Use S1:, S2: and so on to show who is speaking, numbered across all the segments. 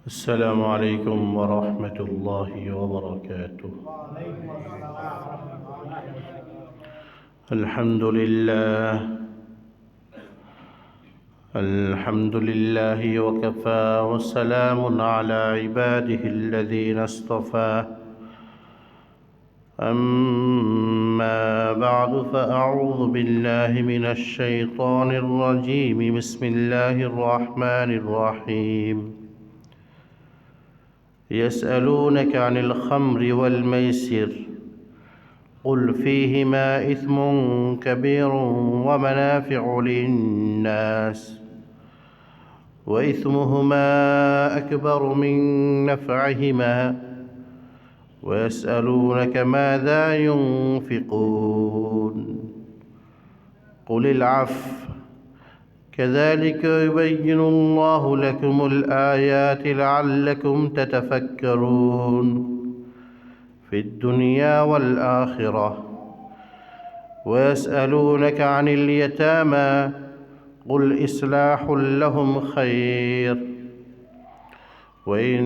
S1: السلام عليكم ورحمة الله وبركاته. الحمد لله وكفى وسلام على عباده الذين اصطفى. أما بعد فأعوذ بالله من الشيطان الرجيم. بسم الله الرحمن الرحيم. يسألونك عن الخمر والميسر قل فيهما إثم كبير ومنافع للناس وإثمهما أكبر من نفعهما ويسألونك ماذا ينفقون قل العفو كذلك يبين الله لكم الآيات لعلكم تتفكرون في الدنيا والآخرة. ويسألونك عن اليتامى قل إصلاح لهم خير وإن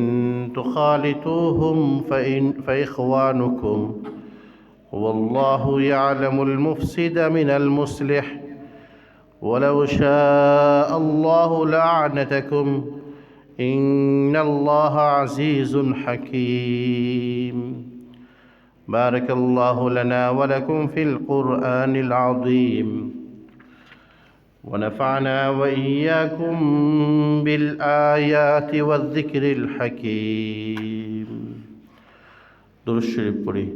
S1: تخالطوهم فإخوانكم والله يعلم المفسد من المصلح ولو شاء الله لأعنتكم إن الله عزيز حكيم. بارك الله لنا ولكم في القرآن العظيم ونفعنا وإياكم بالآيات والذكر الحكيم. درود شريف পড়ি।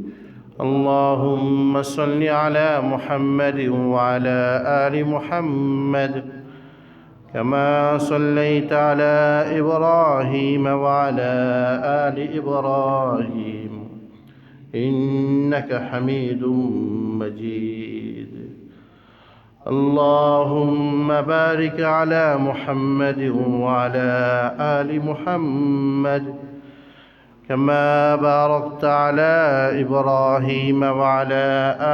S1: اللهم صل على محمد وعلى آل محمد كما صليت على إبراهيم وعلى آل إبراهيم إنك حميد مجيد. اللهم بارك على محمد وعلى آل محمد كما باركت على إبراهيم وعلى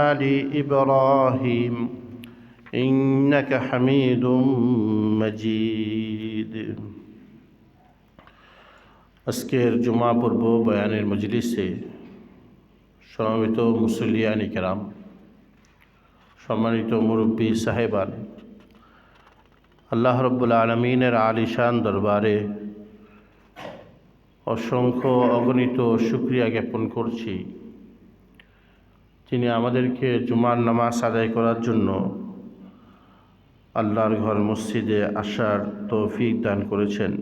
S1: آل إبراهيم إنك حميد مجيد. আজকের জুমা পর্ব বয়ানের মজলিসে সমবেত মুসল্লিয়ান ইকরাম, সম্মানিত মুরব্বী সাহেবান, আল্লাহ রব্বুল আলমিনের আলিশান দরবারে অসংখ্য অগণিত শুকরিয়া জ্ঞাপন করছি, তিনি আমাদেরকে জুমার নামাজ আদায় করার জন্য আল্লাহর ঘর মসজিদে আসার তৌফিক দান করেছেন।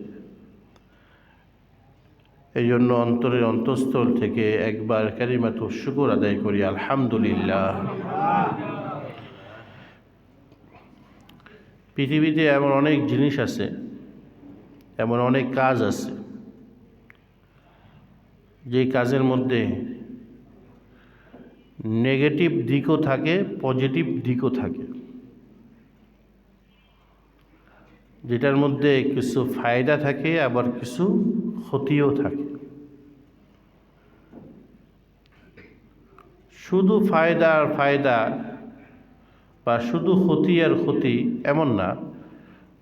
S1: এই জন্য অন্তরের অন্তঃস্থল থেকে একবার কালিমাতু শুকর আদায় করি, আলহামদুলিল্লাহ। পৃথিবীতে এমন অনেক জিনিস আছে, এমন অনেক কাজ আছে, যে কাজের মধ্যে নেগেটিভ দিকও থাকে, পজিটিভ দিকও থাকে, যেটার মধ্যে কিছু ফায়দা থাকে আবার কিছু ক্ষতিও থাকে। শুধু ফায়দা আর ফায়দা বা শুধু ক্ষতি আর ক্ষতি এমন না,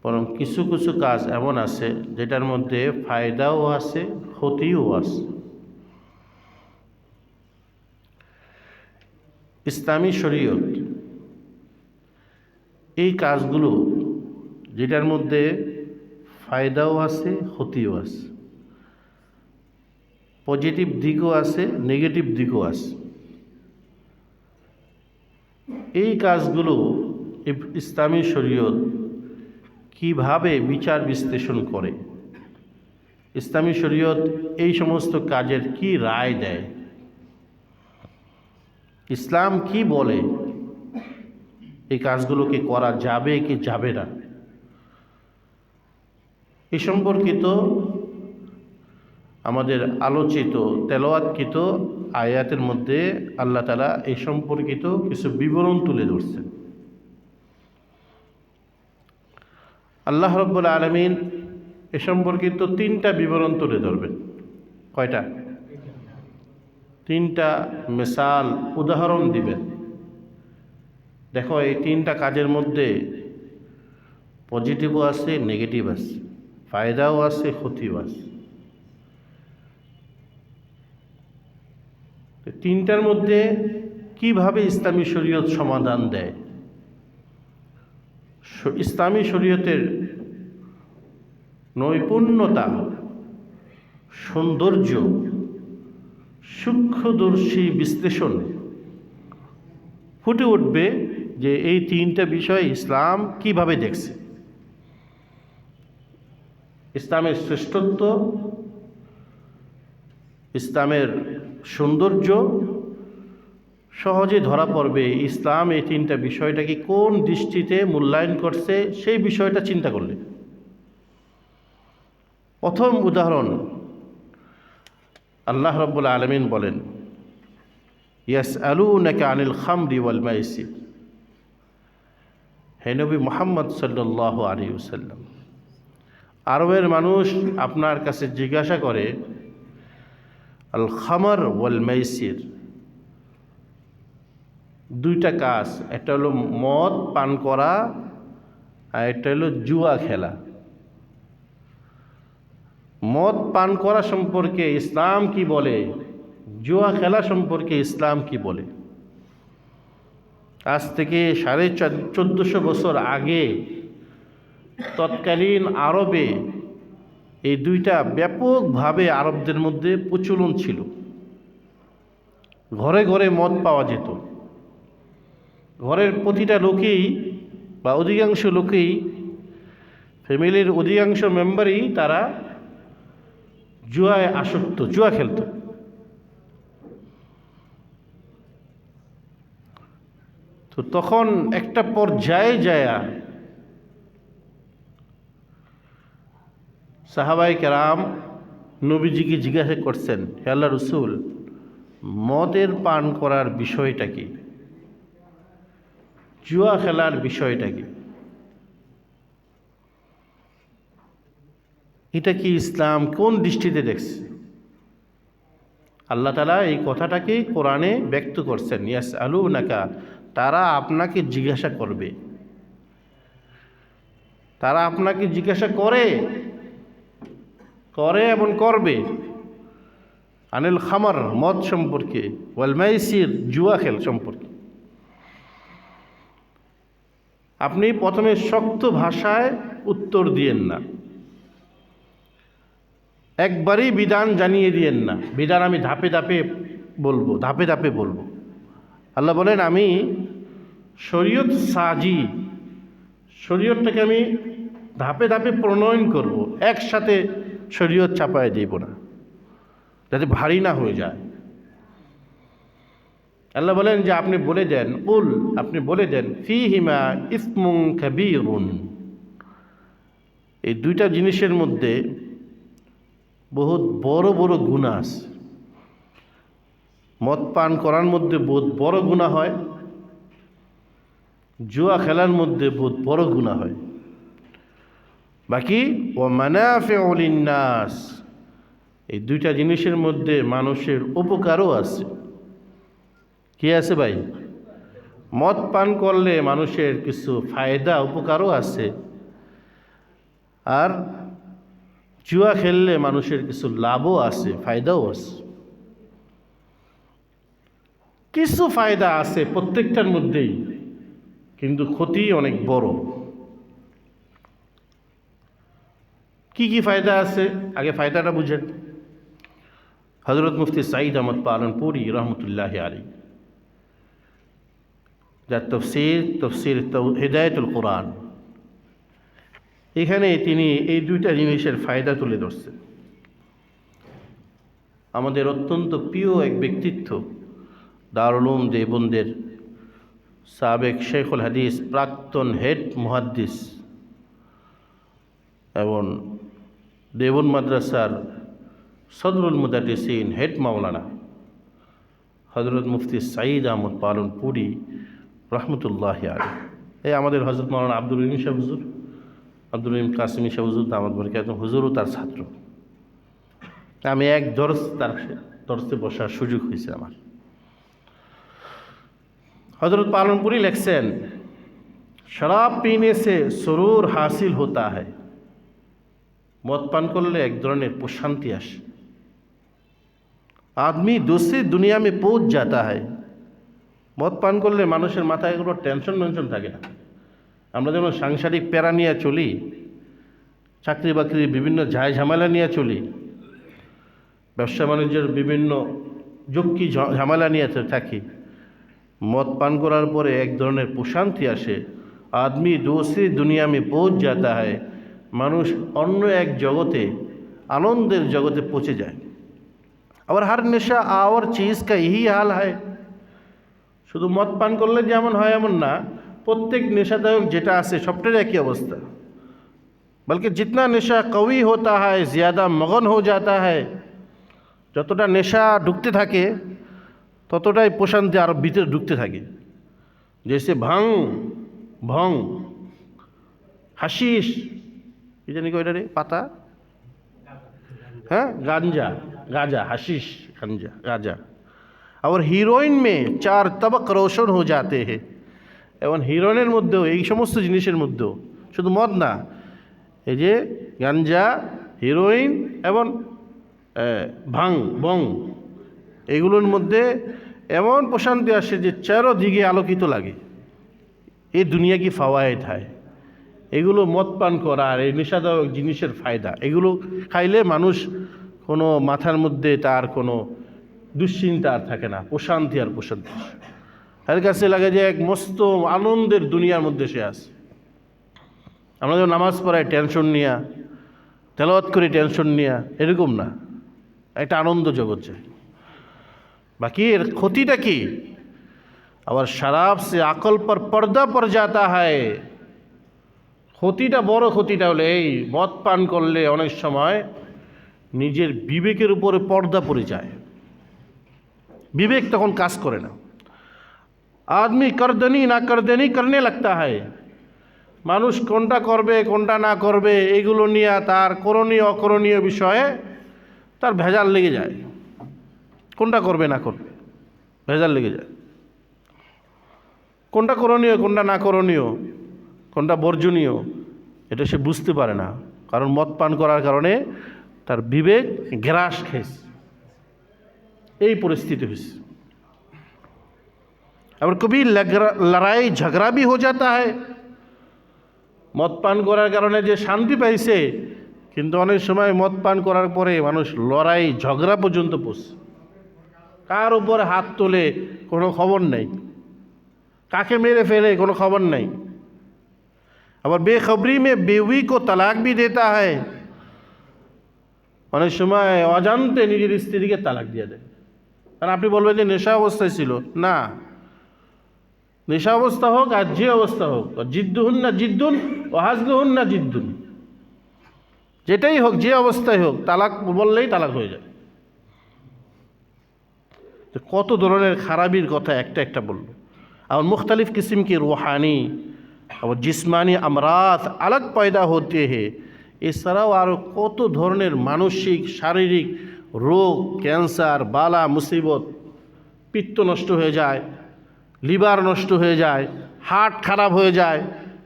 S1: বরং কিছু কিছু কাজ এমন আছে যেটার মধ্যে ফায়দাও আছে, ক্ষতিও আছে। ইসলামী শরীয়ত এই কাজগুলো, যেটার মধ্যে ফায়দাও আছে, ক্ষতিও আছে, পজিটিভ দিকও আছে, নেগেটিভ দিকও আছে, এই কাজগুলো ইসলামী শরীয়ত কিভাবে বিচার বিশ্লেষণ করে, ইসলামী শরীয়ত এই সমস্ত কাজের কি রায় দেয়, ইসলাম কি বলে, এই কাজগুলোকে করা যাবে কি যাবে না, এ সম্পর্কিত আমাদের আলোচিত তেলাওয়াতকৃত আয়াতের মধ্যে আল্লাহ তাআলা এই সম্পর্কিত কিছু বিবরণ তুলে ধরছেন। আল্লাহ রাব্বুল আলামিন এ সম্পর্কিত 3টা বিবরণ তুলে ধরবেন। কয়টা? 3টা মিসাল, উদাহরণ দিবেন। দেখো, এই 3টা কাজের মধ্যে পজিটিভও আছে, নেগেটিভ আছে, ফায়দাও আছে, ক্ষতিও আছে। তিনটার মধ্যে কিভাবে ইসলামী শরীয়ত সমাধান দেয়। ইসলামী শরীয়তের নৈপুণ্যতা, সৌন্দর্য, সূক্ষ্মদর্শী বিশ্লেষণ ফুটে উঠবে যে এই তিনটা বিষয় ইসলাম কিভাবে দেখছে। ইসলামের শ্রেষ্ঠত্ব, ইসলামের সৌন্দর্য সহজে ধরা পড়বে ইসলাম এই তিনটা বিষয়টাকে কোন দৃষ্টিতে মূল্যায়ন করছে সেই বিষয়টা চিন্তা করলে। প্রথম উদাহরণ, আল্লাহ রাব্বুল আলামিন বলেন, ইয়াসআলুনাকা আনিল খামরি ওয়াল মাইসির। হে নবী মুহাম্মদ সাল্লাল্লাহু আলাইহি ওয়াসাল্লাম, আরবের মানুষ আপনার কাছে জিজ্ঞাসা করে আল খামর ওয়াল মাইসির, দুইটা কাজ, একটা হলো মদ পান করা আর একটা হলো জুয়া খেলা। মদ পান করা সম্পর্কে ইসলাম কি বলে, জুয়া খেলা সম্পর্কে ইসলাম কি বলে। আজ থেকে 1450 বছর আগে তৎকালীন আরবে এই দুইটা ব্যাপকভাবে আরবদের মধ্যে প্রচলন ছিল। ঘরে ঘরে মদ পাওয়া যেত। ঘরের প্রতিটা লোকেই বা অধিকাংশ লোকেই, ফ্যামিলির অধিকাংশ মেম্বারই তারা জুয়ায় আসক্ত, জুয়া খেলত। তো তখন একটা পর্যায়ে যায়া সাহাবায়ে কেরাম নবীজিকে জিজ্ঞাসা করছেন, হে আল্লাহর রাসূল, মদের পান করার বিষয়টা কি, জুয়া খেলার বিষয়টা কি, এটা কি ইসলাম কোন দৃষ্টিতে দেখছে। আল্লাহ তাআলা এই কথাটাকে কোরআনে ব্যক্ত করছেন, ইয়াসআলুনাকা, তারা আপনাকে জিজ্ঞাসা করবে, তারা আপনাকে জিজ্ঞাসা করে এবং করবে আনিল খামর, মদ সম্পর্কে, ওয়াল মাইসির, জুয়া খেল সম্পর্কে। আপনি প্রথমে শক্ত ভাষায় উত্তর দিয়েন না, একবারই বিধান জানিয়ে দিয়েন না। বিধান আমি ধাপে ধাপে বলবো, ধাপে ধাপে বলবো। আল্লাহ বলেন, আমি শরীয়ত সাজি, শরীয়তটাকে আমি ধাপে ধাপে প্রণয়ন করব, একসাথে শরীয়ত চাপায় দেব না, যাতে ভারী না হয়ে যায়। আল্লাহ বলেন যে আপনি বলে দেন, আপনি বলে দেন, ফীহিমা ইসমুন কাবীরুন, এই দুইটা জিনিসের মধ্যে বহুত বড় বড় গুনাহ আছে। মদ পান করার মধ্যে বহুত বড় গুনাহ হয়, জুয়া খেলার মধ্যে বহুত বড় গুনাহ হয়। বাকি ওয়া মানাফিউ লিন্নাস, এই দুইটা জিনিসের মধ্যে মানুষের উপকারও আছে। কি আছে ভাই? মদ পান করলে মানুষের কিছু ফায়দা, উপকারও আছে, আর জুয়া খেললে মানুষের কিছু লাভও আছে, ফায়দাও আছে। কিছু ফায়দা আছে প্রত্যেকটার মধ্যেই, কিন্তু ক্ষতি অনেক বড়। কি কি ফায়দা আছে, আগে ফায়দাটা বুঝেন। হযরত মুফতি সাঈদ আহমদ পালনপুরি রহমতুল্লাহি আলাইহি, যার তফসির হিদায়াতুল কোরআন, এখানে তিনি এই দুইটা জিনিসের ফায়দা তুলে ধরছেন। আমাদের অত্যন্ত প্রিয় এক ব্যক্তিত্ব, দারুল উলুম দেওবন্দের সাবেক শেখুল হাদিস, প্রাক্তন হেড মুহাদ্দিস এবং দেওবন্দ মাদ্রাসার সদরুল মুদারিসিন, হেড মাওলানা হযরত মুফতি সাঈদ আহমদ পালনপুরি রহমতুল্লাহি আলাইহি, এই আমাদের হযরত মাওলানা আব্দুর রহিম শাহ হুজুর, আব্দুর রহিম কাসিমি শাহ হুজুর দামাত বরকাতুহু, হুজুরও তার ছাত্র। আমি এক তার দরসে বসার সুযোগ হয়েছে আমার। হযরত পালনপুরি লিখছেন, শরাব পীনে সে সুরুর হাসিল হোতা হ্যায়, মদ পান করলে এক ধরনের প্রশান্তি আসে। आदमी दूसरी दुनिया में पहुंच जाता है। মদ পান করলে মানুষের মাথায় কোনো টেনশন থাকে না। আমরা যেমন সাংসারিক প্যারা নিয়ে চলি, চাকরি বাকরির বিভিন্ন ঝামেলা নিয়ে চলি, ব্যবসা বাণিজ্যের বিভিন্ন ঝুঁকি ঝামেলা নিয়ে থাকি, মদ পান করার পরে এক ধরনের প্রশান্তি আসে। আদমি दूसरी दुनिया में पहुंच जाता है, মানুষ অন্য এক জগতে, আনন্দের জগতে পৌঁছে যায়। और हर नशा और चीज़ का यही हाल है। শুধু মদ পান করলে যেমন হয় এমন না, প্রত্যেক নেশাদায়ক যেটা আছে সবটার একই অবস্থা। बल्कि जितना नशा कवी होता है ज़्यादा मगन हो जाता है। যতটা নেশা ঢুকতে থাকে ততটাই প্রশান্তি আরও ভিতরে ঢুকতে থাকে। जैसे भंग হাশিশ, কি জানি কয়টা রে পাতা, হ্যাঁ गांजा হাশিশ गांजा और হিরোইন में 4 तबक रोशन हो जाते हैं। এবং হিরোইনের মধ্যেও এই সমস্ত জিনিসের মধ্যেও শুধু মদ না, এই যে গাঞ্জা, হিরোইন এবং ভং এগুলোর মধ্যে এমন প্রশান্তি আসে যে চারোদিকে আলোকিত লাগে। এই দুনিয়া কি ফাওয়ায়েদ হয়, এগুলো মদ পান করা আর এই নেশাদায়ক জিনিসের ফায়দা। এগুলো খাইলে মানুষ কোনো মাথার মধ্যে তার কোনো দুশ্চিন্তা আর থাকে না, প্রশান্তি আর প্রশান্তি। এর কাছে লাগে যে এক মস্ত আনন্দের দুনিয়ার মধ্যে সে আছে। আমরা যখন নামাজ পড়াই টেনশন নিয়া, তেলাওয়াত করি টেনশন নিয়া, এরকম না, একটা আনন্দ জগৎ যায়। বাকি এর ক্ষতিটা কি? আবার শরাব সে আকল পর পর্দা পর যাতা হয়। ক্ষতিটা বড় ক্ষতিটা হলে এই মদ পান করলে অনেক সময় নিজের বিবেকের উপরে পর্দা পড়ে যায়, বিবেক তখন কাজ করে না। আদমি করদনি না করদনি করনে লাগতা হয়। মানুষ কোনটা করবে কোনটা না করবে এগুলো নিয়ে তার করণীয় অকরণীয় বিষয়ে তার ভেজাল লেগে যায়। কোনটা করবে না করবে ভেজাল লেগে যায়। কোনটা করণীয় কোনটা না করণীয়, কোনটা বর্জনীয়, এটা সে বুঝতে পারে না, কারণ মদ পান করার কারণে তার বিবেক গ্রাস খেয়েছে। এই পরিস্থিতি হয়েছে। আবার কবি লড়াই ঝগড়া भी हो जाता है। মদ পান করার কারণে যে শান্তি পাইছে, কিন্তু অনেক সময় মদ পান করার পরে মানুষ লড়াই ঝগড়া পর্যন্ত পৌঁছে। কার উপর হাত তোলে কোনো খবর নেই, কাকে মেরে ফেলে কোনো খবর নেই। আবার বেখবরি में बीवी को तलाक भी देता है। অনেক সময় অজান্তে নিজের স্ত্রীকে তালাক দিয়ে দেয়। কারণ আপনি বলবেন যে নেশা অবস্থায় ছিল, না, নেশা অবস্থা হোক আর যে অবস্থা হোক, জিদ্দুহুন না জিদ্দুন ও হাজলুহুন না জিদ্দুন, যেটাই হোক যে অবস্থায় হোক, তালাক বললেই তালাক হয়ে যায়। তো কত ধরনের খারাপির কথা একটা বললো। और मुख्तलिफ़ किस्म की रूहानी और जिस्मानी अमराज अलग पैदा होते हैं। এছাড়াও আরও কত ধরনের মানসিক শারীরিক রোগ, ক্যান্সার, বালা মুসিবত, পিত্ত নষ্ট হয়ে যায়, লিভার নষ্ট হয়ে যায়, হার্ট খারাপ হয়ে যায়,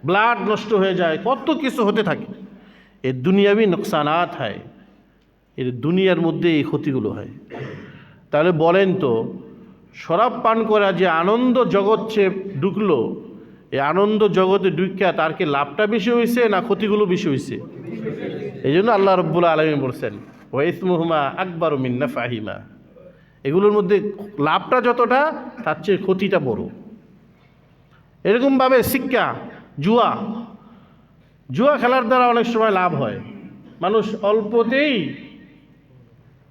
S1: ব্লাড নষ্ট হয়ে যায়, কত কিছু হতে থাকে। এই দুনিয়াবি নোকসানাত হয়, এর দুনিয়ার মধ্যে এই ক্ষতিগুলো হয়। তাহলে বলেন তো, শরাব পান করা যে আনন্দ জগৎ সে ঢুকলো, এই আনন্দ জগতে ঢুকিয়া তার কি লাভটা বেশি হয়েছে না ক্ষতিগুলো বেশি হয়েছে? এই জন্য আল্লাহ রব্বুল আলামিন বলছেন ওয়া ইসমুহুমা আকবারু মিন নাফাহিমা। এগুলোর মধ্যে লাভটা যতটা তার চেয়ে ক্ষতিটা বড়। এরকমভাবে শিক্ষা, জুয়া খেলার দ্বারা অনেক সময় লাভ হয়, মানুষ অল্পতেই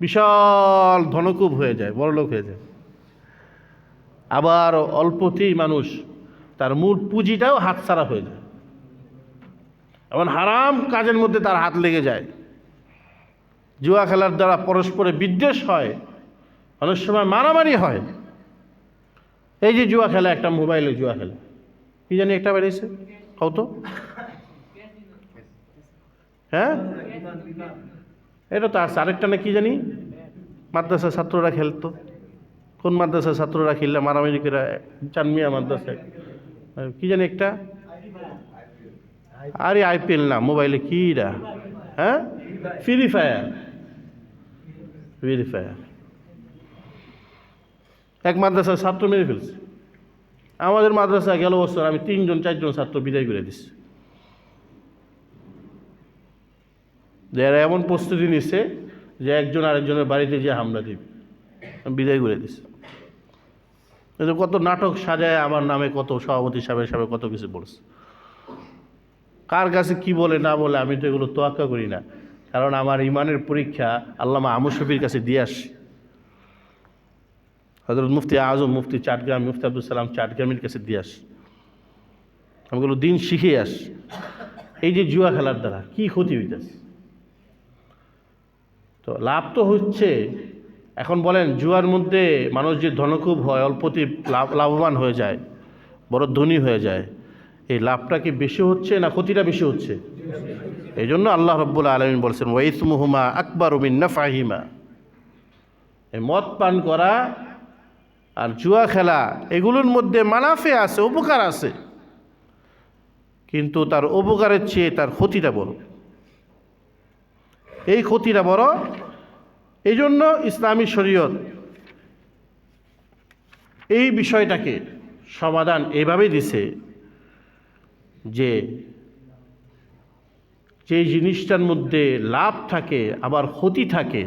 S1: বিশাল ধনকুব হয়ে যায়, বড়লোক হয়ে যায়। আবার অল্পতেই মানুষ তার মূল পুঁজিটাও হাতছাড়া হয়ে যায়, এমন হারাম কাজের মধ্যে তার হাত লেগে যায়। জুয়া খেলার দ্বারা পরস্পরে বিদ্বেষ হয়, অনেক সময় মারামারি হয়। এই যে জুয়া খেলা, একটা মোবাইলে জুয়া খেলা, কি জানি একটা বেরিয়েছে, কত, হ্যাঁ এটা তো আছে। আরেকটা না কি জানি মাদ্রাসার ছাত্ররা খেলতো, কোন মাদ্রাসার ছাত্ররা খেললে মারামারি করে, চানমিয়া মাদ্রাসায় কি জানি একটা, আরে আইপিএল না, মোবাইলে কিরা, হ্যাঁ ফ্রি ফায়ার। এক মাদ্রাসার ছাত্র মেরে ফেলছে। আমাদের মাদ্রাসায় গেল বছর আমি 3-4জন ছাত্র বিদায় করে দিচ্ছি। যারা এমন প্রস্তুতি নিচ্ছে যে একজন আরেকজনের বাড়িতে গিয়ে হামলা দিবে, বিদায় করে দিচ্ছে। কত নাটক সাজায় আমার নামে, কত সভাপতি সাহেব কত কিছু বলছে। কার কাছে কি বলে না বলে আমি তো এগুলো তোয়াক্কা করি না, কারণ আমার ইমানের পরীক্ষা আল্লামা আমর শফির কাছে দিয়ে আসি। হযরত মুফতি আজম, মুফতি চাটগ্রাম, মুফতি আব্দুল সালাম চাটগ্রামের কাছে দিয়ে আসি। আমি এগুলো দিন শিখে আসি। এই যে জুয়া খেলার দ্বারা কি ক্ষতি হইতেছে, তো লাভ তো হচ্ছে। এখন বলেন, জুয়ার মধ্যে মানুষ যে ধনকুব হয়, অল্পতি লাভবান হয়ে যায়, বড় ধনী হয়ে যায়, এই লাভটা কি বেশি হচ্ছে না ক্ষতিটা বেশি হচ্ছে? এই জন্য আল্লাহ রাব্বুল আলামিন বলছেন ওয়াইসমুহুমা আকবারু মিন নাফআহিমা। এই মদ পান করা আর জুয়া খেলা এগুলোর মধ্যে মানাফে আছে, উপকার আছে, কিন্তু তার উপকারের চেয়ে তার ক্ষতিটা বড়। এই ক্ষতিটা বড়। এই জন্য ইসলামী শরীয়ত এই বিষয়টাকে সমাধান এভাবেই দিছে যে যেই জিনিসটার মধ্যে লাভ থাকে আবার ক্ষতি থাকে,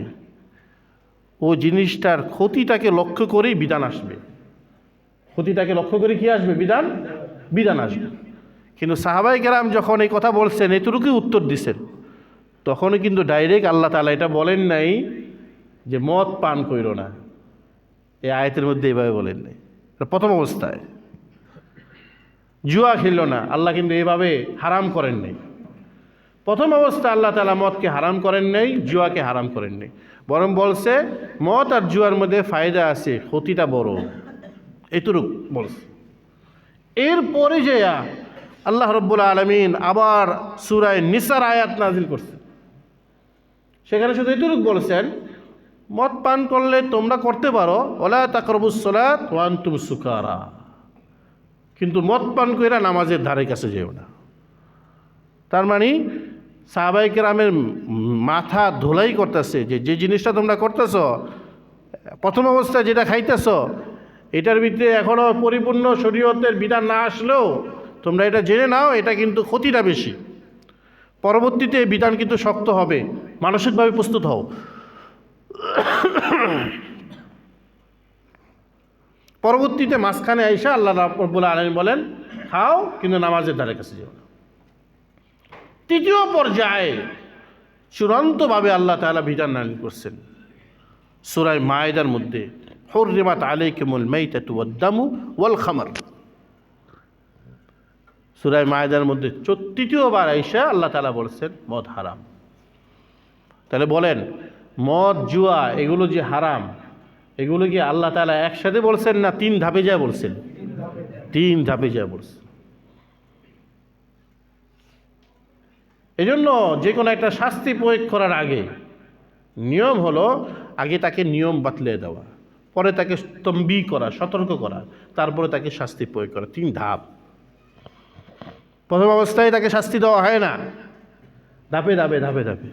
S1: ও জিনিসটার ক্ষতিটাকে লক্ষ্য করেই বিধান আসবে। ক্ষতিটাকে লক্ষ্য করে কি আসবে? বিধান আসবে। কিন্তু সাহাবায়ে কেরাম যখন এই কথা বলছেন, এতটুকুই উত্তর দিছেন, তখনও কিন্তু ডাইরেক্ট আল্লাহ তাআলা এটা বলেন নাই যে মদ পান কইরো না। এই আয়াতের মধ্যে এইভাবে বলেন নাই। প্রথম অবস্থায় জুয়া খেল না, আল্লাহ কিন্তু এভাবে হারাম করেন নাই। প্রথম অবস্থায় আল্লাহ তাআলা মদকে হারাম করেন নাই, জুয়াকে হারাম করেন নাই, বরং বলছে মদ আর জুয়ার মধ্যে ফায়দা আছে, ক্ষতিটা বড়, এতটুক বলছে। এরপরে যে আল্লাহ রাব্বুল আলামিন আবার সূরা নিসার আয়াত নাযিল করছেন, সেখানে শুধু এতটুক বলছেন মদ পান করলে তোমরা করতে পারো, ওয়ালা তাকরাবুস সালাত ওয়া আনতুম সুকারা, কিন্তু মদ পান কইরা নামাজের ধারে কাছে যেও না। তার মানে সাহাবায়ে কেরামের মাথা ধুলাই করতেছে যে যে জিনিসটা তোমরা করতেছ, প্রথম অবস্থায় যেটা খাইতেছ, এটার ভিতরে এখনও পরিপূর্ণ শরীয়তের বিধান না আসলেও তোমরা এটা জেনে নাও, এটা কিন্তু ক্ষতিটা বেশি। পরবর্তীতে এই বিধান কিন্তু শক্ত হবে, মানসিকভাবে প্রস্তুত হও। পরবর্তীতে মাঝখানে আইসা আল্লাহ রাব্বুল আলামিন বলেন খাও, কিন্তু নামাজের ধারে কাছে যেও না। তৃতীয় পর্যায়ে চূড়ান্তভাবে আল্লাহ তাআলা বিধান নাযিল করছেন সূরা মায়েদার মধ্যে, হুররিমাত আলাইকুমুল মাইতাতু ওয়াদ-দামু ওয়াল খামর। সূরা মায়েদার মধ্যে তৃতীয়বার আইসা আল্লাহ তাআলা বলছেন মদ হারাম। তাহলে বলেন, মদ জুয়া এগুলো যে হারাম, এগুলো কি আল্লাহ তাআলা একসাথে বলছেন না 3 ধাপে যায় বলছেন? 3 ধাপে যায় বলছেন। এই জন্য যে কোনো একটা শাস্তি প্রয়োগ করার আগে নিয়ম হলো আগে তাকে নিয়ম বাতলে দেওয়া, পরে তাকে তম্বি করা, সতর্ক করা, তারপরে তাকে শাস্তি প্রয়োগ করা। 3 ধাপ। প্রথম অবস্থায় তাকে শাস্তি দেওয়া হয় না, ধাপে ধাপে ধাপে ধাপে।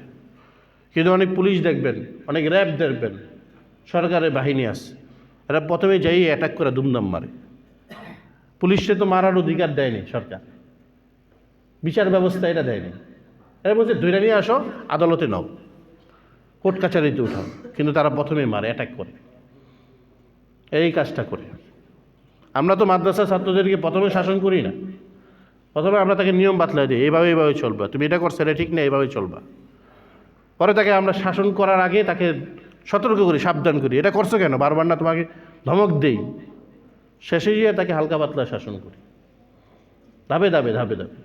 S1: কিন্তু অনেক পুলিশ দেখবেন, অনেক র্যাব দেখবেন, সরকারের বাহিনী আছে, এরা প্রথমে যাই অ্যাটাক করে দুমদাম মারে। পুলিশে তো মারার অধিকার দেয়নি সরকার, বিচার ব্যবস্থা এটা দেয়নি। এরা বলছে ধরে নিয়ে আসো, আদালতে নাও, কোর্ট কাছারিতে উঠাও, কিন্তু তারা প্রথমে মারে, অ্যাটাক করে, এই কাজটা করে। আমরা তো মাদ্রাসা ছাত্রদেরকে প্রথমে শাসন করি না, প্রথমে আমরা তাকে নিয়ম বাতলাই দিই, এইভাবে চলবা, তুমি এটা করছো এটা ঠিক না, এইভাবে চলবা। পরে তাকে আমরা শাসন করার আগে তাকে সতর্ক করি, সাবধান করি, এটা করছো কেন, বারবার না তোমাকে ধমক দেই। শেষে গিয়ে তাকে হালকা পাতলা শাসন করি, ধাপে ধাপে ধাপে ধাপে।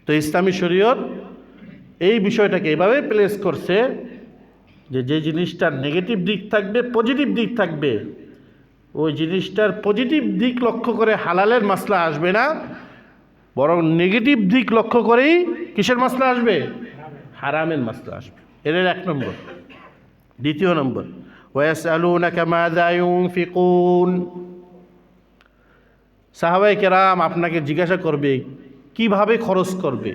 S1: তো ইসলামী শরীয়ত এই বিষয়টাকে এভাবে প্লেস করছে যে যে জিনিসটার নেগেটিভ দিক থাকবে, পজিটিভ দিক থাকবে, ওই জিনিসটার পজিটিভ দিক লক্ষ্য করে হালালের মাসলা আসবে না, বরং নেগেটিভ দিক লক্ষ্য করেই কিসের মাসলা আসবে? হারামের মাসলা আসবে। এর 1 নম্বর। দ্বিতীয় নম্বর, ওয়াসআলুনাকা মাযা ইউনফিকুন। সাহাবায়ে কেরাম আপনাকে জিজ্ঞাসা করবে কিভাবে খরচ করবে,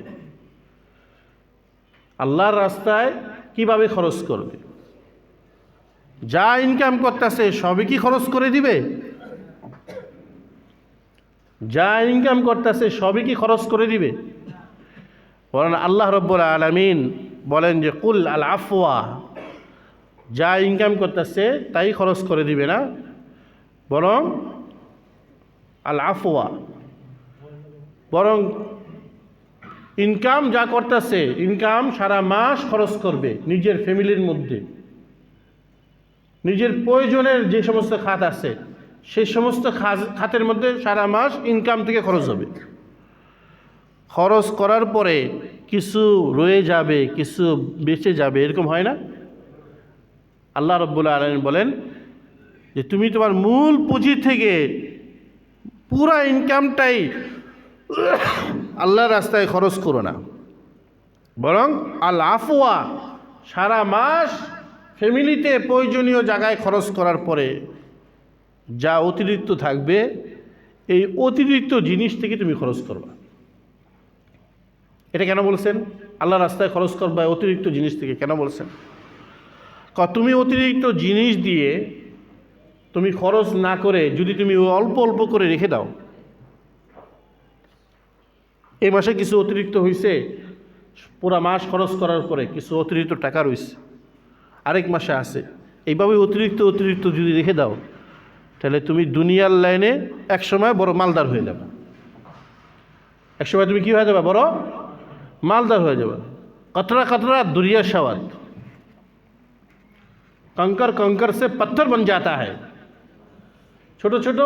S1: আল্লাহর রাস্তায় কিভাবে খরচ করবে। যা ইনকাম করতেছে সবই কি খরচ করে দিবে? যা ইনকাম করতেছে সবই কি খরচ করে দিবে? বলেন আল্লাহ রাব্বুল আলামিন বলেন যে কুল আল আফওয়া, যা ইনকাম করতেছে তাই খরচ করে দিবে না, বরং আল আফওয়া, বরং ইনকাম যা করতেছে ইনকাম সারা মাস খরচ করবে নিজের ফ্যামিলির মধ্যে, নিজের প্রয়োজনের যে সমস্ত খাত আছে সেই সমস্ত খাতের মধ্যে সারা মাস ইনকাম থেকে খরচ হবে। খরচ করার পরে কিছু রয়ে যাবে, কিছু বেঁচে যাবে, এরকম হয় না? আল্লাহ রাব্বুল আলামিন বলেন যে তুমি তোমার মূল পুঁজি থেকে পুরা ইনকামটাই আল্লাহর রাস্তায় খরচ করো না, বরং আল আফওয়া, সারা মাস ফ্যামিলিতে প্রয়োজনীয় জায়গায় খরচ করার পরে যা অতিরিক্ত থাকবে এই অতিরিক্ত জিনিস থেকে তুমি খরচ করবা। এটা কেন বলছেন? আল্লাহর রাস্তায় খরচ করবা অতিরিক্ত জিনিস থেকে কেন বলছেন? তুমি অতিরিক্ত জিনিস দিয়ে তুমি খরচ না করে যদি তুমি অল্প অল্প করে রেখে দাও, এই মাসে কিছু অতিরিক্ত হয়েছে, পুরা মাস খরচ করার পরে কিছু অতিরিক্ত টাকা রয়েছে, আরেক মাসে আছে, এইভাবে অতিরিক্ত অতিরিক্ত যদি রেখে দাও, তাহলে তুমি দুনিয়ার লাইনে একসময় বড় মালদার হয়ে যাবে। একসময় তুমি কি হয়ে যাবে? বড় মালদার হয়ে যাবে। কতরা কতরা দুরিয়া সওয়াত, कंकर कंकर से पत्थर बन जाता है। ছোট ছোট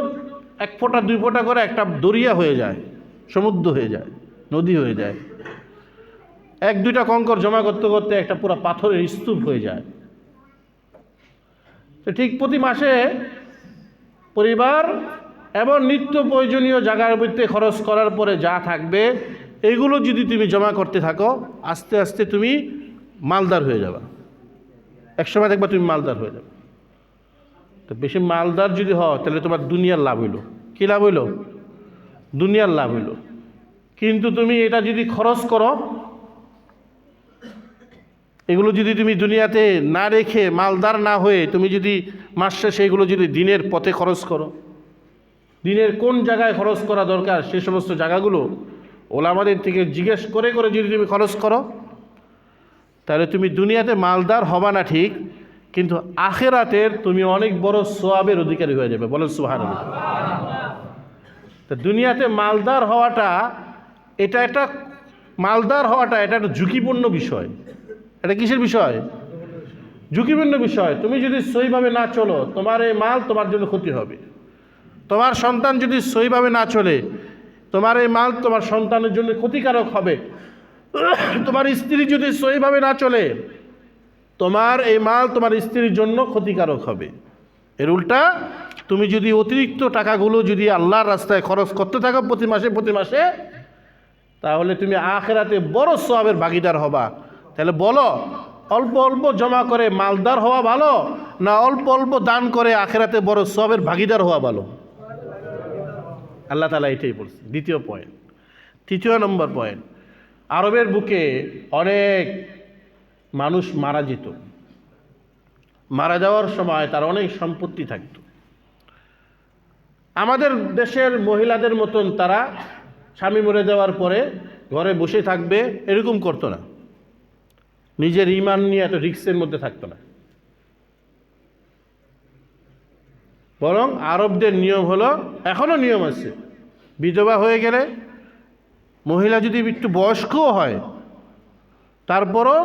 S1: 1 ফোঁটা 2 ফোঁটা করে একটা দরিয়া হয়ে যায়, সমুদ্র হয়ে যায়, নদী হয়ে যায়। 1-2টা কঙ্কর জমা করতে করতে একটা পুরো পাথরের স্তূপ হয়ে যায়। তো ঠিক প্রতি মাসে পরিবার এবং নিত্য প্রয়োজনীয় জায়গার মধ্যে খরচ করার পরে যা থাকবে এগুলো যদি তুমি জমা করতে থাকো, আস্তে আস্তে তুমি মালদার হয়ে যাবে। একসময় দেখবা তুমি মালদার হয়ে যাবে। তো বেশি মালদার যদি হও তাহলে তোমার দুনিয়ার লাভ হইল। কী লাভ হইল? দুনিয়ার লাভ হইল। কিন্তু তুমি এটা যদি খরচ করো, এগুলো যদি তুমি দুনিয়াতে না রেখে মালদার না হয়ে তুমি যদি মাস শেষে এগুলো যদি দিনের পথে খরচ করো, দিনের কোন জায়গায় খরচ করা দরকার সে সমস্ত জায়গাগুলো ওলামাদের থেকে জিজ্ঞেস করে করে যদি তুমি খরচ করো, তাহলে তুমি দুনিয়াতে মালদার হবা না ঠিক, কিন্তু আখেরাতের তুমি অনেক বড় সওয়াবের অধিকারী হয়ে যাবে। বলেন সুবহানাল্লাহ। তো দুনিয়াতে মালদার হওয়াটা এটা একটা ঝুঁকিপূর্ণ বিষয়। এটা কিসের বিষয়? ঝুঁকিপূর্ণ বিষয়। তুমি যদি সহিভাবে না চলো, তোমার এই মাল তোমার জন্য ক্ষতি হবে। তোমার সন্তান যদি সহিভাবে না চলে, তোমার এই মাল তোমার সন্তানের জন্য ক্ষতিকারক হবে। তোমার স্ত্রী যদি সহিভাবে না চলে, তোমার এই মাল তোমার স্ত্রীর জন্য ক্ষতিকারক হবে। এর উল্টা তুমি যদি অতিরিক্ত টাকাগুলো যদি আল্লাহর রাস্তায় খরচ করতে থাকো প্রতি মাসে, তাহলে তুমি আখিরাতে বড় সওয়াবের ভাগীদার হবা। তাহলে বলো, অল্প অল্প জমা করে মালদার হওয়া ভালো, না অল্প অল্প দান করে আখিরাতে বড় সওয়াবের ভাগীদার হওয়া ভালো? আল্লাহ তাআলা এটাই বলছে। দ্বিতীয় পয়েন্ট। তৃতীয় নম্বর পয়েন্ট, আরবের বুকে অনেক মানুষ মারা যেত। মারা যাওয়ার সময় তার অনেক সম্পত্তি থাকত। আমাদের দেশের মহিলাদের মতন তারা স্বামী মরে যাওয়ার পরে ঘরে বসে থাকবে এরকম করতো না। নিজের ঈমান নিয়ে এত রিস্কের মধ্যে থাকতো না। বরং আরবদের নিয়ম হলো, এখনো নিয়ম আছে, বিধবা হয়ে গেলে মহিলা যদি একটু বয়স্কও হয় তারপরও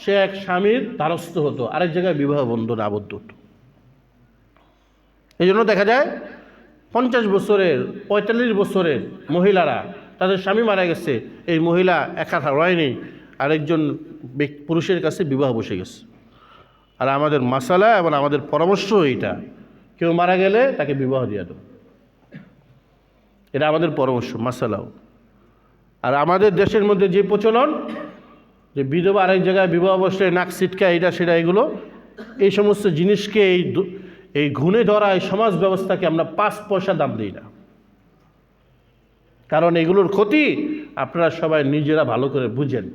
S1: সে এক স্বামীর দ্বারস্থ হতো, আরেক জায়গায় বিবাহ বন্ধনে আবদ্ধ হতো। এই জন্য দেখা যায় 50 বছরের 45 বছরের মহিলারা, তাদের স্বামী মারা গেছে, এই মহিলা একা হয়নি, আরেকজন পুরুষের কাছে বিবাহ বসে গেছে। আর আমাদের মাসালা এবং আমাদের পরামর্শ এইটা, কেউ মারা গেলে তাকে বিবাহ দিয়ে দাও, এটা আমাদের পরামর্শ, মাসালাও। আর আমাদের দেশের মধ্যে যে প্রচলন যে বিধবা আরেক জায়গায় বিবাহ বসলে নাক ছিটকা এটা সেটা, এগুলো এই সমস্ত জিনিসকে এই ঘুণে ধরা এই সমাজ ব্যবস্থাকে আমরা 5 পয়সা দাম দিই না। কারণ এগুলোর ক্ষতি আপনারা সবাই নিজেরা ভালো করে বুঝেন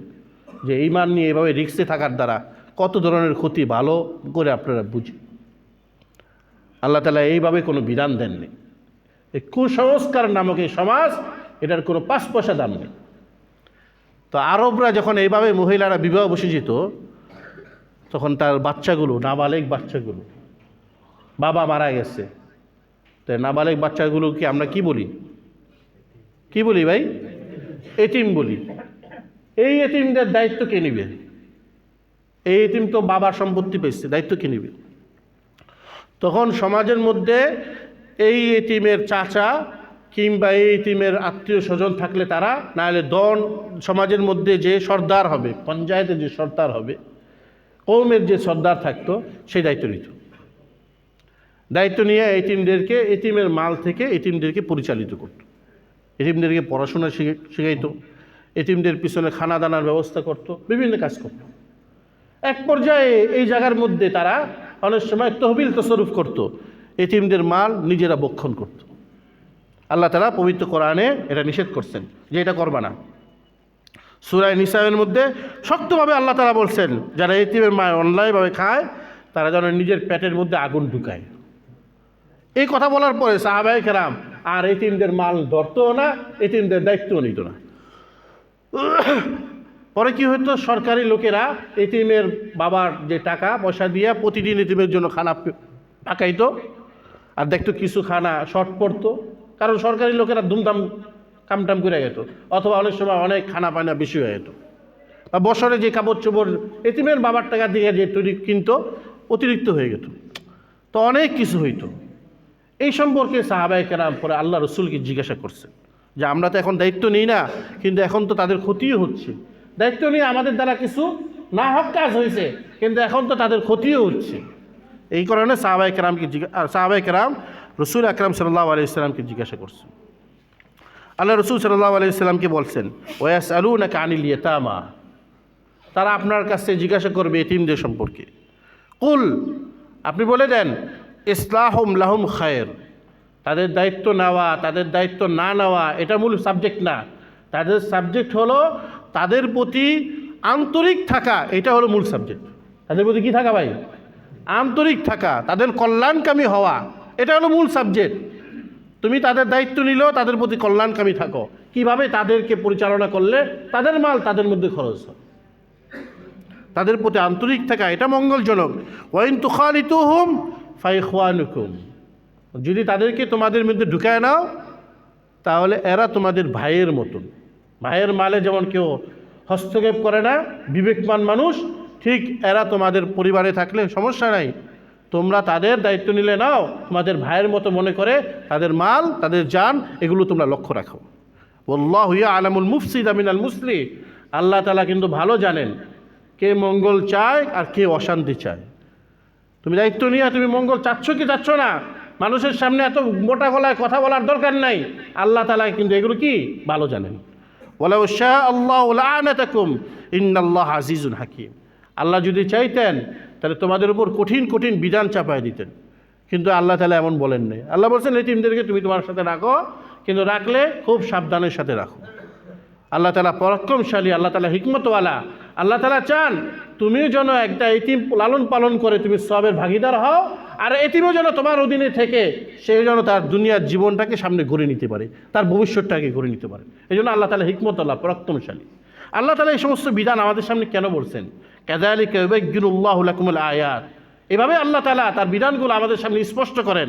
S1: যে ঈমান নিয়ে এভাবে রিস্কে থাকার দ্বারা কত ধরনের ক্ষতি ভালো করে আপনারা বুঝেন। আল্লাহ তাআলা এইভাবে কোনো বিধান দেননি। এই কুসংস্কার নামক এই সমাজ, এটার কোনো 5 পয়সা দাম নেই। তো আরবরা যখন এইভাবে মহিলারা বিবাহ বসে যেত, তখন তার বাচ্চাগুলো, নাবালেগ বাচ্চাগুলো, বাবা মারা গেছে, তো নাবালেগ বাচ্চাগুলোকে আমরা কি বলি? কি বলি ভাই? এতিম বলি। এই এতিমদের দায়িত্ব কে নিবে? এই এতিম তো বাবার সম্পত্তি পেয়েছে, দায়িত্ব কে নিবে? তখন সমাজের মধ্যে এই এতিমের চাচা কিংবা এই এতিমের আত্মীয় স্বজন থাকলে তারা, না হলে সমাজের মধ্যে যে সর্দার হবে, পঞ্চায়েতের যে সর্দার হবে, কৌমের যে সর্দার থাকতো, সেই দায়িত্ব নিত। দায়িত্ব নিয়ে এতিমদেরকে, এতিমের মাল থেকে এতিমদেরকে পরিচালিত করত, এতিমদেরকে পড়াশোনা শিখাইতো, এতিমদের পিছনে খানা দানার ব্যবস্থা করত, বিভিন্ন কাজ করত। এক পর্যায়ে এই জায়গার মধ্যে তারা অনেক সময় তহবিল তসরুফ করত, এতিমদের মাল নিজেরা ভক্ষণ করত। আল্লাহ তাআলা পবিত্র কোরআনে এটা নিষেধ করছেন যে এটা করবা না। সূরা নিসার মধ্যে শক্তভাবে আল্লাহ তাআলা বলছেন, যারা এতিমের মাল অন্যায়ভাবে খায় তারা যেন নিজের পেটের মধ্যে আগুন ঢুকায়। এই কথা বলার পরে সাহাবায়ে কেরাম আর এতিমদের মাল ধরতও না, এতিমদের দায়িত্বও নিত না। পরে কি হতো, সরকারি লোকেরা এতিমের বাবার যে টাকা পয়সা দিয়ে প্রতিদিন এতিমের জন্য খানা পাকাইতো, আর দেখতো কিছু খানা শর্ট পড়তো, কারণ সরকারি লোকেরা ধুমধাম কামটাম করে যেত, অথবা অনেক সময় অনেক খানা পায়না বেশি হয়ে যেত, বা বছরে যে কাপড় চোপড় এতিমের বাবার টাকা দিয়ে যে তৈরি কিনতো অতিরিক্ত হয়ে যেত, তো অনেক কিছু হইতো। এই সম্পর্কে সাহাবায়ে কেরাম পরে আল্লাহ রসুলকে জিজ্ঞাসা করছেন যে আমরা তো এখন দায়িত্ব নিই না, কিন্তু এখন তো তাদের ক্ষতিও হচ্ছে। দায়িত্ব নিয়ে আমাদের দ্বারা কিছু না হক কাজ হয়েছে, কিন্তু এখন তো তাদের ক্ষতিও হচ্ছে। এই কারণে সাহাবায়ে কেরাম রসুল আকরাম সাল্লাল্লাহু আলাইহি ওয়াসাল্লামকে জিজ্ঞাসা করছেন। আল্লাহ রসুল সাল্লাল্লাহু আলাইহি ওয়াসাল্লামকে বলছেন, ওয়াসআলুনাকা আনিল ইয়াতামা, তারা আপনার কাছে জিজ্ঞাসা করবে এতিমদের সম্পর্কে। কুল, আপনি বলে দেন, ইসলাহুম লাহুম খায়র, তাদের দায়িত্ব নেওয়া, তাদের দায়িত্ব না নেওয়া এটা মূল সাবজেক্ট না। তাদের সাবজেক্ট হলো তাদের প্রতি আন্তরিক থাকা, এটা হলো মূল সাবজেক্ট। তাদের প্রতি কি থাকা ভাই? আন্তরিক থাকা, তাদের কল্যাণকামী হওয়া, এটা হলো মূল সাবজেক্ট। তুমি তাদের দায়িত্ব নিলেও তাদের প্রতি কল্যাণকামী থাকো। কিভাবে তাদেরকে পরিচালনা করলে তাদের মাল তাদের মধ্যে খরচ হয়, তাদের প্রতি আন্তরিক থাকা, এটা মঙ্গলজনক। ওয়াইন তুখালিতুহুম ফাইখওয়ানুকুম, যদি তাদেরকে তোমাদের মধ্যে ঢুকায় নাও তাহলে এরা তোমাদের ভাইয়ের মতন। ভাইয়ের মালে যেমন কেউ হস্তক্ষেপ করে না, বিবেকমান মানুষ, ঠিক এরা তোমাদের পরিবারে থাকলে সমস্যা নাই, তোমরা তাদের দায়িত্ব নিলে নাও, তোমাদের ভাইয়ের মতো মনে করে তাদের মাল, তাদের জান, এগুলো তোমরা লক্ষ্য রাখো। ওয়াল্লাহু ইয়ালামুল মুফসিদা মিনাল মুসলিহ, আল্লাহ তাআলা কিন্তু ভালো জানেন কে মঙ্গল চায় আর কে অশান্তি চায়। তুমি দায়িত্ব নিয়ে তুমি মঙ্গল চাচ্ছ কি চাচ্ছ না, মানুষের সামনে এত মোটা গলায় কথা বলার দরকার নাই। আল্লাহ তাআলা কিন্তু এগুলো কি ভালো জানেন। ওয়ালাউ শাআ আল্লাহু লাআনাতাকুম ইন্নাল্লাহা আজিজুন হাকীম, আল্লাহ যদি চাইতেন তাহলে তোমাদের উপর কঠিন কঠিন বিধান চাপায় দিতেন, কিন্তু আল্লাহ তাআলা এমন বলেন নাই। আল্লাহ বলছেন এতিমদেরকে তুমি তোমার সাথে রাখো, কিন্তু রাখলে খুব সাবধানের সাথে রাখো। আল্লাহ তাআলা পরাক্রমশালী, আল্লাহ তাআলা হিকমতওয়ালা। আল্লাহ তাআলা চান তুমিও যেন একটা এতিম লালন পালন করে তুমি সওয়াবের ভাগিদার হও, আর এতিমও যেন তোমার অধীনে থেকে সে যেন তার দুনিয়ার জীবনটাকে সামনে গড়ে নিতে পারে, তার ভবিষ্যৎটাকে গড়ে নিতে পারে। এই জন্য আল্লাহ তাআলা হিকমতওয়ালা, পরাক্রমশালী। আল্লাহ তাআলা এই সমস্ত বিধান আমাদের সামনে কেন বলছেন? কাযালিকা ইউবায়্যিনুল্লাহু লাকুমুল আয়াত, এভাবে আল্লাহ তাআলা তার বিধানগুলো আমাদের সামনে স্পষ্ট করেন।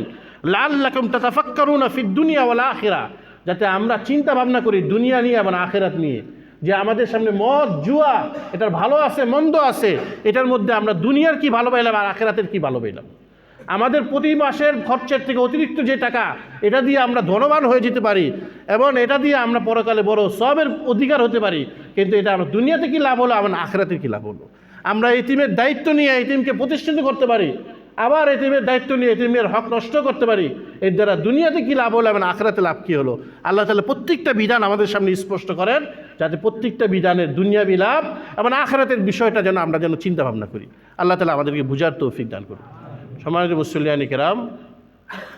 S1: লাআল্লাকুম তাতাফাক্কারুনা ফিদ দুনিয়া ওয়াল আখিরা, যাতে আমরা চিন্তা ভাবনা করি দুনিয়া নিয়ে এবং আখিরাত নিয়ে, যে আমাদের সামনে মদ জুয়া এটার ভালো আছে মন্দ আছে, এটার মধ্যে আমরা দুনিয়ার কি ভালো পাইলাম আর আখিরাতের কি ভালো পাইলাম। আমাদের প্রতি মাসের খরচের থেকে অতিরিক্ত যে টাকা, এটা দিয়ে আমরা ধনবান হয়ে যেতে পারি এবং এটা দিয়ে আমরা পরকালে বড় সওয়াবের অধিকার হতে পারি, কিন্তু এটা আমরা দুনিয়াতে কি লাভ হলো, আমার আখিরাতে কি লাভ হলো। আমরা এতিমের দায়িত্ব নিয়ে এতিমকে প্রতিষ্ঠিত করতে পারি, আবার এতিমের দায়িত্ব নিয়ে এতিমের হক নষ্ট করতে পারি, এর দ্বারা দুনিয়াতে কি লাভ হলো এবং আখিরাতে লাভ কী হলো। আল্লাহ তাআলা প্রত্যেকটা বিধান আমাদের সামনে স্পষ্ট করেন, যাতে প্রত্যেকটা বিধানের দুনিয়াবি লাভ এবং আখিরাতের বিষয়টা যেন আমরা চিন্তা ভাবনা করি। আল্লাহ তাআলা আমাদেরকে বুঝার তৌফিক দান করুন। সম্মানিত মুসল্লিয়ান কিরাম,